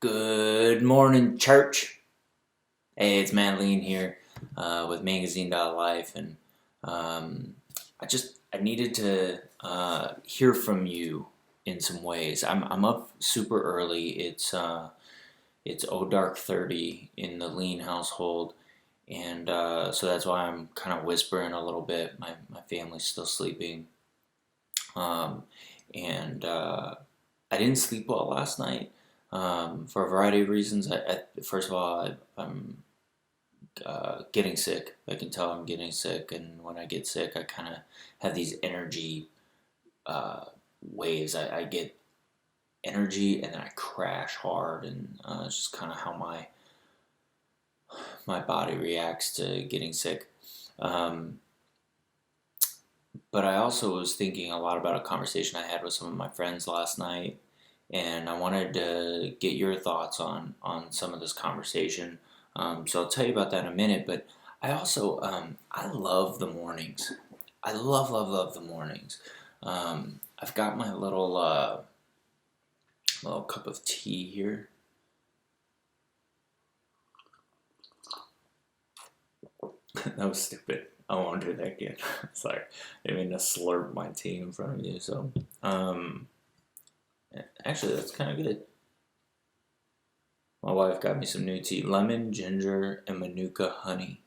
Good morning, Cherch. Hey, it's Madeline here with Magazine.life, and um, I needed to hear from you in some ways. I'm up super early. It's dark 30 in the Lean household, and so that's why I'm kind of whispering a little bit. My family's still sleeping, um, and I didn't sleep well last night for a variety of reasons. First of all, I'm getting sick. I can tell I'm getting sick, and when I get sick, I kind of have these energy uh, waves. I get energy, and then I crash hard, and it's just kind of how my body reacts to getting sick. Um, but I also was thinking a lot about a conversation I had with some of my friends last night, and I wanted to get your thoughts on some of this conversation. So I'll tell you about that in a minute. But I also I love the mornings. I love the mornings. I've got my little cup of tea here. That was stupid. I won't do that again. Sorry, I didn't mean to slurp my tea in front of you. So um, actually, that's kind of good. My wife got me some new tea: lemon, ginger, and manuka honey.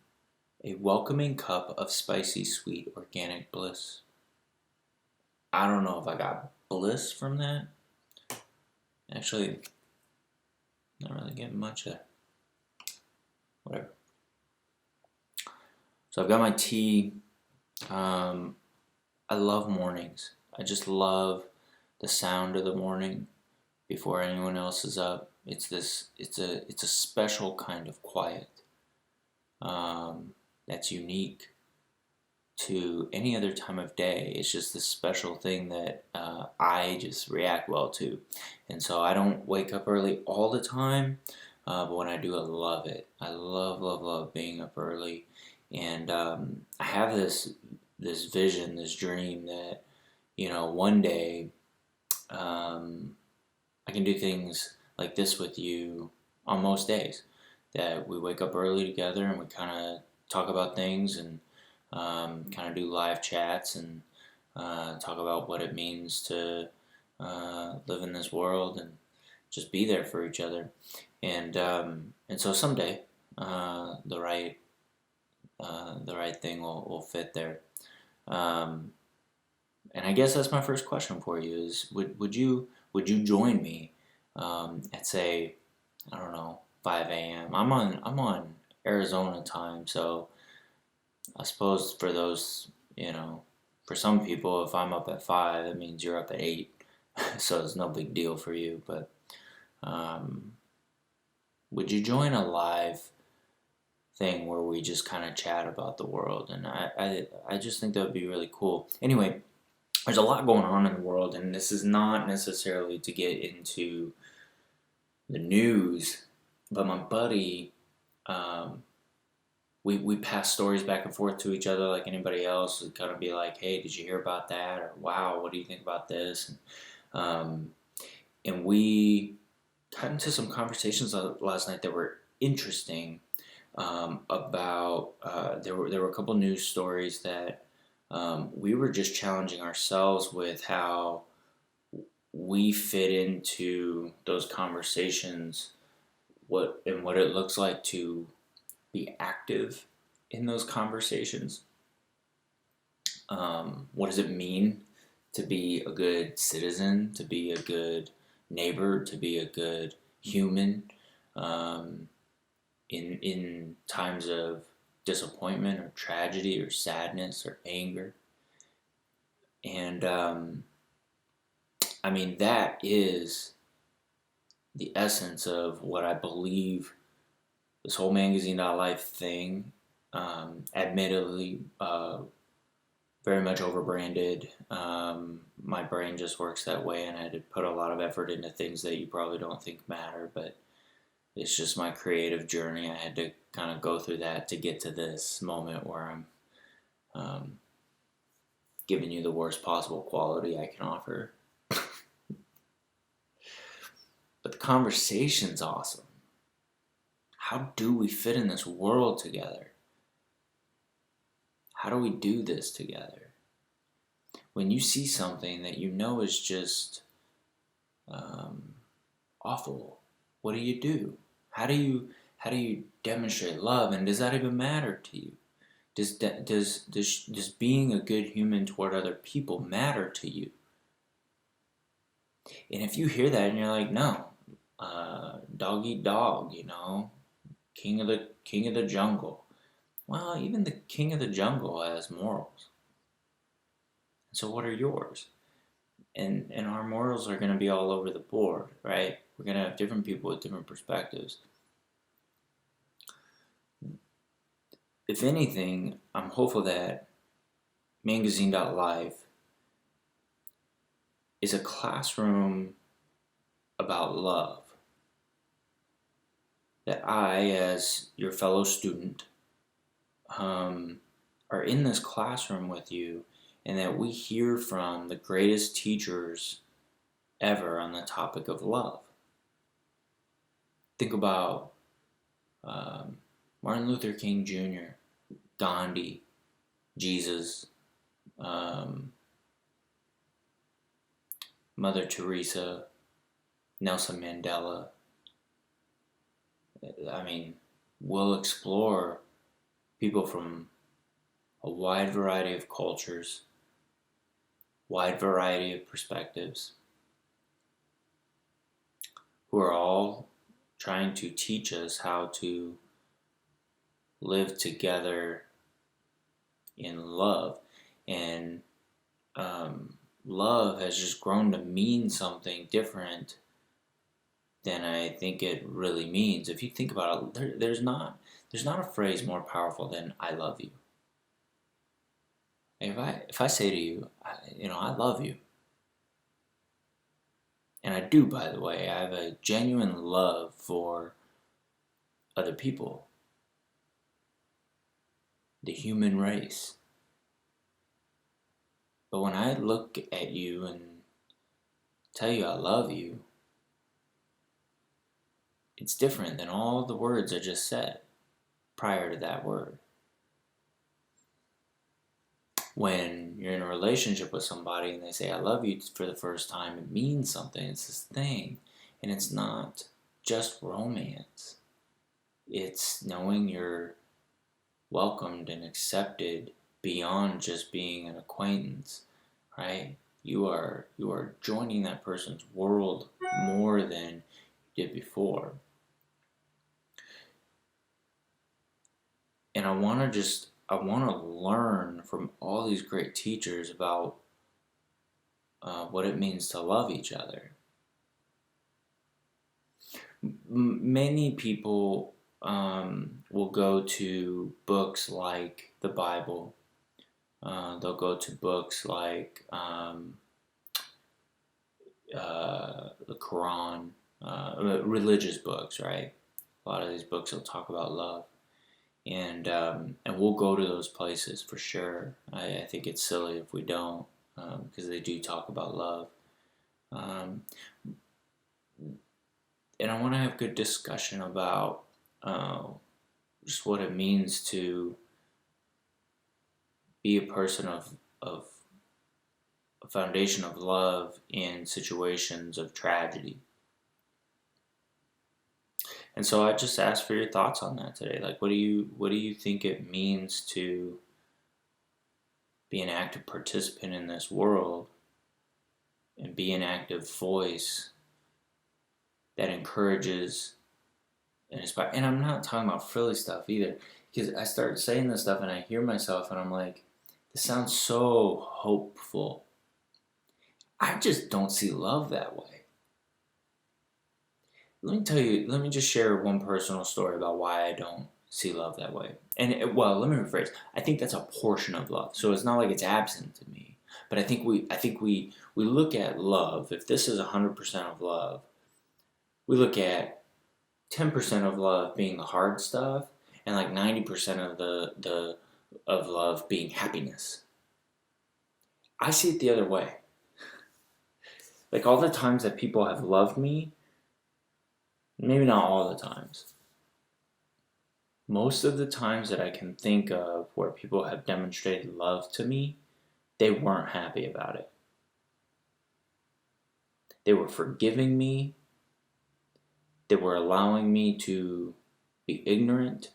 A welcoming cup of spicy, sweet, organic bliss. I don't know if I got bliss from that. Actually, not really getting much of whatever. So I've got my tea. Um, I love mornings. I just love the sound of the morning before anyone else is up. It's a special kind of quiet that's unique to any other time of day. It's just this special thing that I just react well to. And so I don't wake up early all the time, but when I do, I love it. I love being up early. And I have this vision, this dream that, one day I can do things like this with you on most days. That we wake up early together and we kind of talk about things and kind of do live chats and talk about what it means to live in this world and just be there for each other. And so someday uh, the right the right thing will fit there. Um, and I guess that's my first question for you: is would you join me at, say, I don't know, 5 a.m. I'm on Arizona time, so I suppose for those, for some people, if I'm up at 5, that means you're up at 8. So it's no big deal for you. But um, would you join a live thing where we just kind of chat about the world? And I just think that would be really cool. Anyway, there's a lot going on in the world, and this is not necessarily to get into the news, but my buddy, um, we pass stories back and forth to each other like anybody else. We'd kind of be like, hey, did you hear about that? Or wow, what do you think about this? Um, and we got into some conversations last night that were interesting about there were a couple news stories that we were just challenging ourselves with how we fit into those conversations, what it looks like to be active in those conversations. What does it mean to be a good citizen, to be a good neighbor, to be a good human um, in times of disappointment or tragedy or sadness or anger? And I mean, that is the essence of what I believe this whole magazine.life thing, admittedly, very much overbranded. My brain just works that way, and I had to put a lot of effort into things that you probably don't think matter, but it's just my creative journey. I had to kind of go through that to get to this moment where I'm um, giving you the worst possible quality I can offer. but the conversation's awesome. How do we fit in this world together? How do we do this together? When you see something that you know is just awful, what do you do? How do you demonstrate love, and does that even matter to you? Does being a good human toward other people matter to you? And if you hear that and you're like, no, dog eat dog, king of the jungle. Well, even the king of the jungle has morals. So what are yours? And our morals are going to be all over the board, right? We're going to have different people with different perspectives. If anything, I'm hopeful that Magazine.life is a classroom about love. That I, as your fellow student, are in this classroom with you, and that we hear from the greatest teachers ever on the topic of love. Think about Martin Luther King Jr., Gandhi, Jesus, Mother Teresa, Nelson Mandela. I mean, we'll explore people from a wide variety of cultures, wide variety of perspectives, who are all trying to teach us how to live together in love. And love has just grown to mean something different than I think it really means. If you think about it, there's not a phrase more powerful than "I love you." If I say to you, I love you, and I do, by the way, I have a genuine love for other people, the human race. But when I look at you and tell you I love you, it's different than all the words I just said prior to that word. When you're in a relationship with somebody and they say I love you for the first time, it means something. It's this thing. And it's not just romance. It's knowing you're welcomed and accepted beyond just being an acquaintance, right? You are joining that person's world more than you did before. And I want to learn from all these great teachers about what it means to love each other. Many people will go to books like the Bible. They'll go to books like the Quran, religious books, right? A lot of these books will talk about love. And we'll go to those places for sure. I think it's silly if we don't, because they do talk about love. And I want to have good discussion about just what it means to be a person of a foundation of love in situations of tragedy. And so I just asked for your thoughts on that today. Like, what do you think it means to be an active participant in this world and be an active voice that encourages and inspires? And I'm not talking about frilly stuff either, because I start saying this stuff and I hear myself and I'm like, this sounds so hopeful. I just don't see love that way. Let me just share one personal story about why I don't see love that way. And, well, let me rephrase. I think that's a portion of love. So it's not like it's absent to me. But I think we look at love, if this is 100% of love, we look at 10% of love being the hard stuff and like 90% of love being happiness. I see it the other way. Like all the times that people have loved me, Maybe not all the times. Most of the times that I can think of where people have demonstrated love to me, they weren't happy about it. They were forgiving me. They were allowing me to be ignorant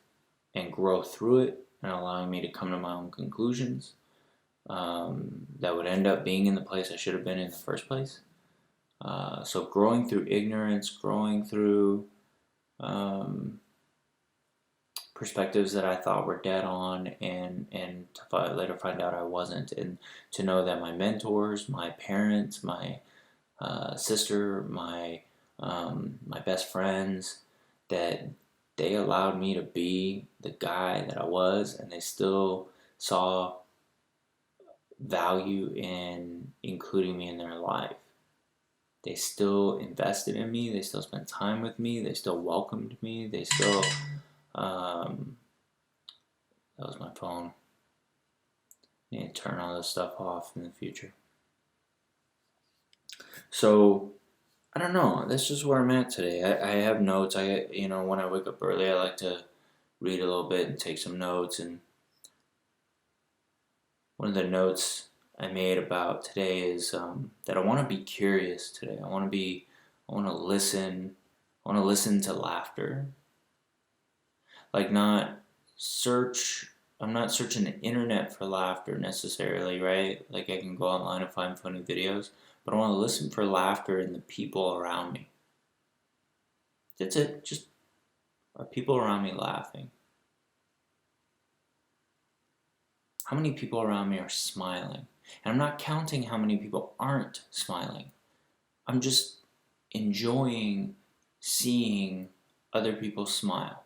and grow through it and allowing me to come to my own conclusions that would end up being in the place I should have been in the first place. So growing through ignorance, growing through perspectives that I thought were dead on, and to later find out I wasn't, and to know that my mentors, my parents, my sister, my best friends, that they allowed me to be the guy that I was, and they still saw value in including me in their life. They still invested in me. They still spent time with me. They still welcomed me. They still, that was my phone. I need to turn all this stuff off in the future. So, I don't know. That's just where I'm at today. I have notes. When I wake up early, I like to read a little bit and take some notes. And one of the notes I made about today is that I want to be curious today. I want to listen. I want to listen to laughter. Like not search. I'm not searching the internet for laughter necessarily, right? Like I can go online and find funny videos, but I want to listen for laughter in the people around me. That's it. Just are people around me laughing? How many people around me are smiling? And I'm not counting how many people aren't smiling. I'm just enjoying seeing other people smile.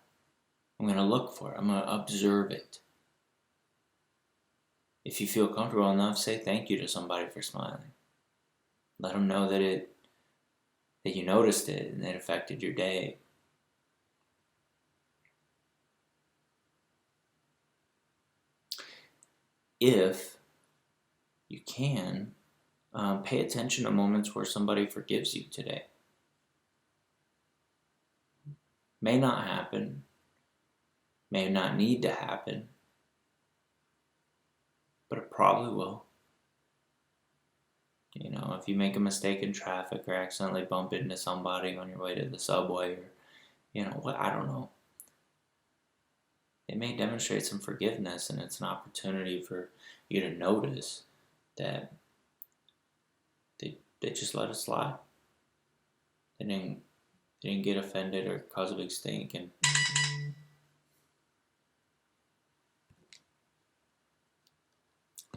I'm going to look for it. I'm going to observe it. If you feel comfortable enough, say thank you to somebody for smiling. Let them know that you noticed it and it affected your day. If you can, pay attention to moments where somebody forgives you today. May not happen, may not need to happen, but it probably will. If you make a mistake in traffic or accidentally bump into somebody on your way to the subway or, what, I don't know. It may demonstrate some forgiveness, and it's an opportunity for you to notice that they just let it slide. They didn't get offended or cause a big stink, and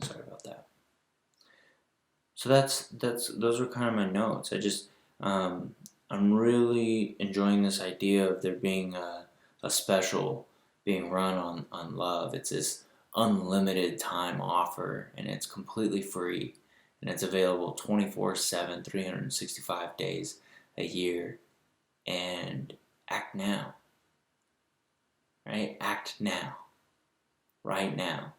sorry about that. So those are kind of my notes. I'm really enjoying this idea of there being a special being run on love. It's this unlimited time offer, and it's completely free, and it's available 24/7, 365 days a year. And act now, right? Act now, right now.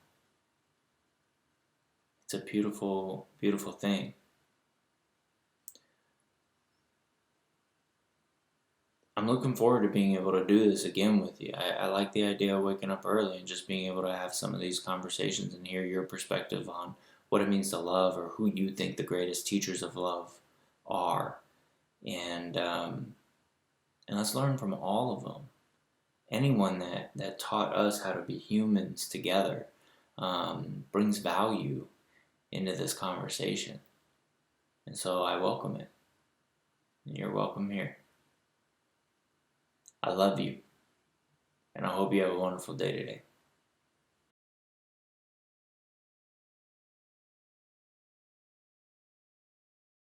It's a beautiful, beautiful thing. I'm looking forward to being able to do this again with you. I like the idea of waking up early and just being able to have some of these conversations and hear your perspective on what it means to love, or who you think the greatest teachers of love are. And let's learn from all of them. Anyone that taught us how to be humans together brings value into this conversation. And so I welcome it. And you're welcome here. I love you. And I hope you have a wonderful day today.